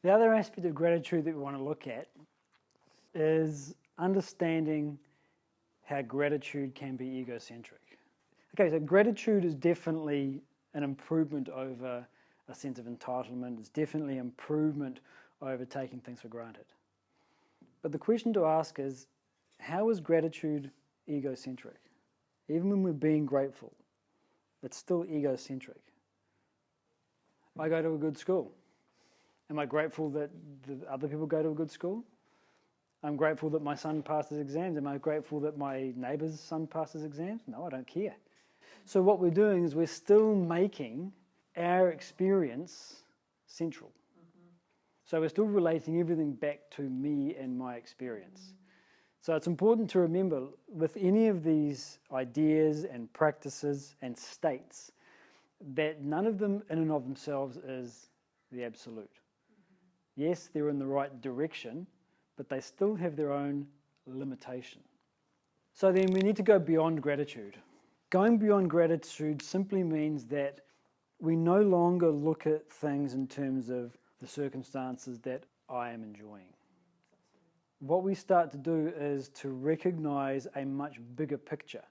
The other aspect of gratitude that we want to look at is understanding how gratitude can be egocentric. Okay, so gratitude is definitely an improvement over a sense of entitlement. It's definitely an improvement over taking things for granted. But the question to ask is, how is gratitude egocentric? Even when we're being grateful, it's still egocentric. I go to a good school. Am I grateful that the other people go to a good school? I'm grateful that my son passed his exams. Am I grateful that my neighbour's son passed his exams? No, I don't care. So what we're doing is we're still making our experience central. So we're still relating everything back to me and my experience. So it's important to remember with any of these ideas and practices and states that none of them in and of themselves is the absolute. Yes, they're in the right direction, but they still have their own limitation. So then we need to go beyond gratitude. Going beyond gratitude simply means that we no longer look at things in terms of the circumstances that I am enjoying. What we start to do is to recognize a much bigger picture.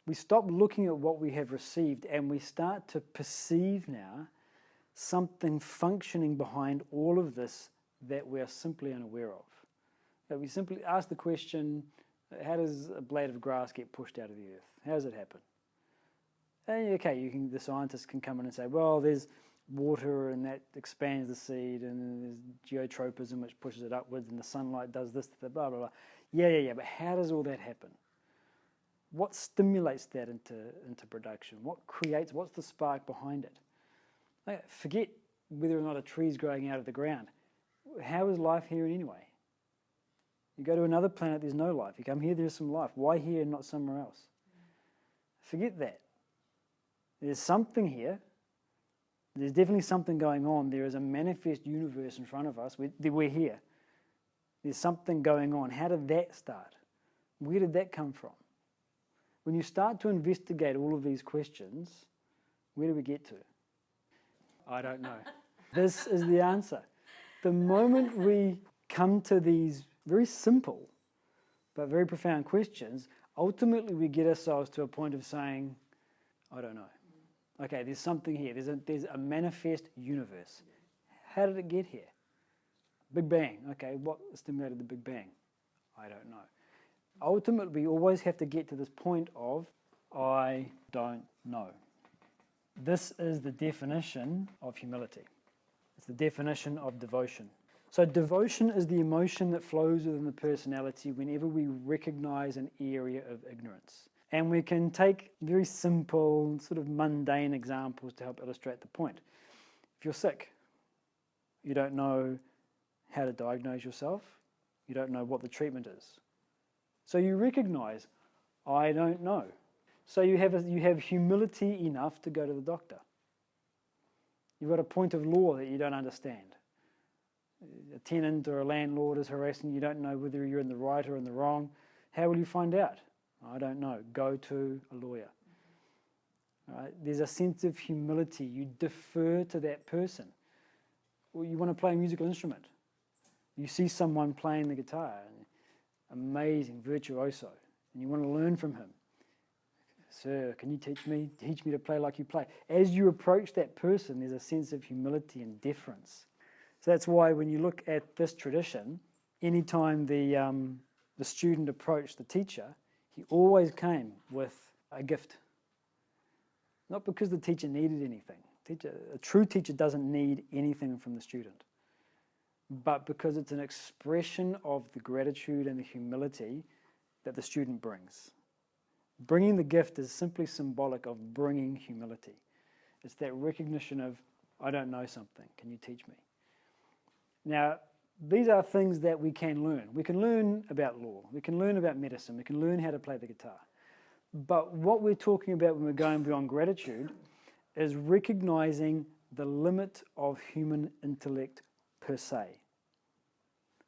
We stop looking at what we have received and we start to perceive now something functioning behind all of this that we are simply unaware of. That we simply ask the question, how does a blade of grass get pushed out of the earth? How does it happen? And okay, the scientists can come in and say, well, there's water and that expands the seed, and there's geotropism which pushes it upwards, and the sunlight does this, blah, blah, blah. Yeah, but how does all that happen? What stimulates that into production? What's the spark behind it? Forget whether or not a tree's growing out of the ground. How is life here anyway? You go to another planet, there's no life. You come here, there's some life. Why here and not somewhere else? Forget that. There's something here. There's definitely something going on. There is a manifest universe in front of us. We're here. There's something going on. How did that start? Where did that come from? When you start to investigate all of these questions, where do we get to? I don't know. This is the answer. The moment we come to these very simple but very profound questions, ultimately we get ourselves to a point of saying, I don't know. Okay, there's something here. There's a manifest universe. How did it get here? Big Bang. Okay, what stimulated the Big Bang? I don't know. Ultimately, we always have to get to this point of, I don't know. This is the definition of humility. It's the definition of devotion. So devotion is the emotion that flows within the personality whenever we recognize an area of ignorance. And we can take very simple, sort of mundane examples to help illustrate the point. If you're sick, you don't know how to diagnose yourself, you don't know what the treatment is. So you recognize, I don't know. So you have humility enough to go to the doctor. You've got a point of law that you don't understand. A tenant or a landlord is harassing you, you don't know whether you're in the right or in the wrong. How will you find out? I don't know. Go to a lawyer. All right? There's a sense of humility. You defer to that person. Or you want to play a musical instrument. You see someone playing the guitar, amazing, virtuoso, and you want to learn from him. Sir, can you teach me to play like you play? As you approach that person, there's a sense of humility and deference. So that's why when you look at this tradition, anytime the student approached the teacher, he always came with a gift. Not because the teacher needed anything. A true teacher doesn't need anything from the student, but because it's an expression of the gratitude and the humility that the student brings. Bringing the gift is simply symbolic of bringing humility. It's that recognition of, I don't know something, can you teach me? Now, these are things that we can learn. We can learn about law, we can learn about medicine, we can learn how to play the guitar. But what we're talking about when we're going beyond gratitude is recognizing the limit of human intellect per se.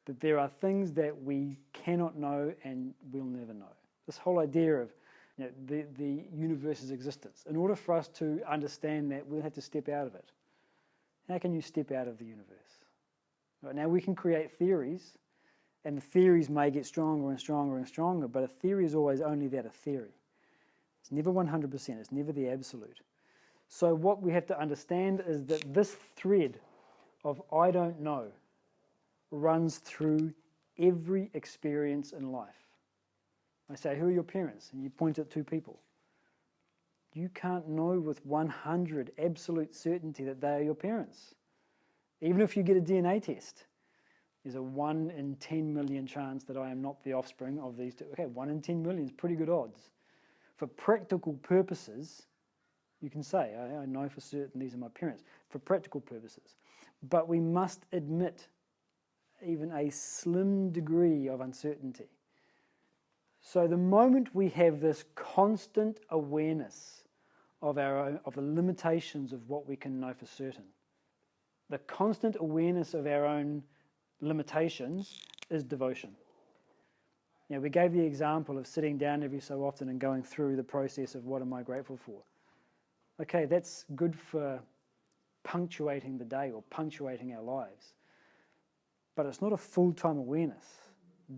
That there are things that we cannot know and we'll never know. This whole idea of the universe's existence. In order for us to understand that, we'll have to step out of it. How can you step out of the universe? Right, now we can create theories, and the theories may get stronger and stronger and stronger, but a theory is always only that, a theory. It's never 100%, it's never the absolute. So what we have to understand is that this thread of I don't know runs through every experience in life. I say, who are your parents? And you point at two people. You can't know with 100 absolute certainty that they are your parents. Even if you get a DNA test, there's a 1 in 10 million chance that I am not the offspring of these two. Okay, 1 in 10 million is pretty good odds. For practical purposes, you can say, I know for certain these are my parents, for practical purposes. But we must admit even a slim degree of uncertainty. So the moment we have this constant awareness of the limitations of what we can know for certain, the constant awareness of our own limitations is devotion. You know, we gave the example of sitting down every so often and going through the process of what am I grateful for. Okay, that's good for punctuating the day or punctuating our lives. But it's not a full-time awareness.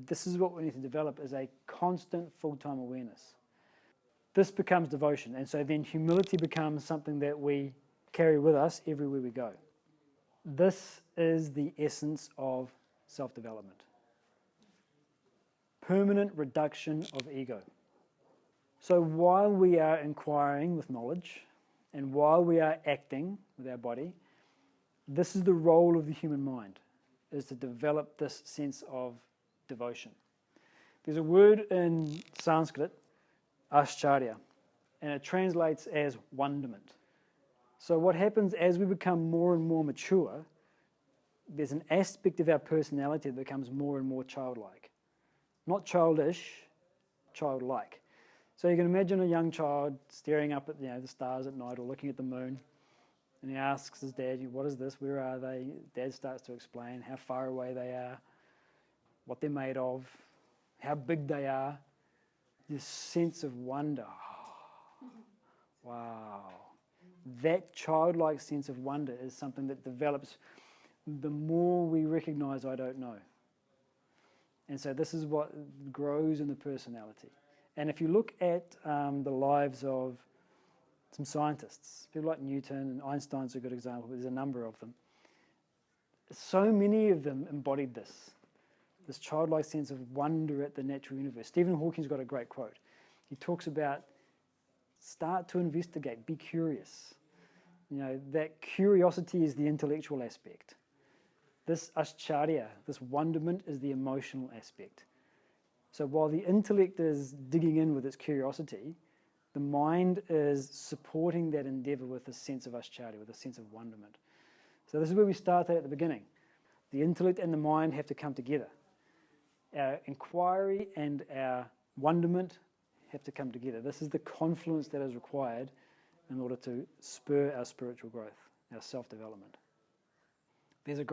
This is what we need to develop, is a constant full-time awareness. This becomes devotion, and so then humility becomes something that we carry with us everywhere we go. This is the essence of self-development. Permanent reduction of ego. So while we are inquiring with knowledge, and while we are acting with our body, this is the role of the human mind, is to develop this sense of devotion. There's a word in Sanskrit, ascharya, and it translates as wonderment. So what happens as we become more and more mature, there's an aspect of our personality that becomes more and more childlike. Not childish, childlike. So you can imagine a young child staring up at the stars at night or looking at the moon, and he asks his dad, what is this, where are they? Dad starts to explain how far away they are, what they're made of, how big they are. This sense of wonder. Oh, wow. That childlike sense of wonder is something that develops the more we recognize I don't know. And so this is what grows in the personality. And if you look at the lives of some scientists, people like Newton and Einstein's a good example, but there's a number of them. So many of them embodied this childlike sense of wonder at the natural universe. Stephen Hawking's got a great quote. He talks about start to investigate, be curious. You know, that curiosity is the intellectual aspect. This ascharya, this wonderment, is the emotional aspect. So while the intellect is digging in with its curiosity, the mind is supporting that endeavor with a sense of ascharya, with a sense of wonderment. So this is where we start at the beginning. The intellect and the mind have to come together. Our inquiry and our wonderment have to come together. This is the confluence that is required in order to spur our spiritual growth, our self-development. There's a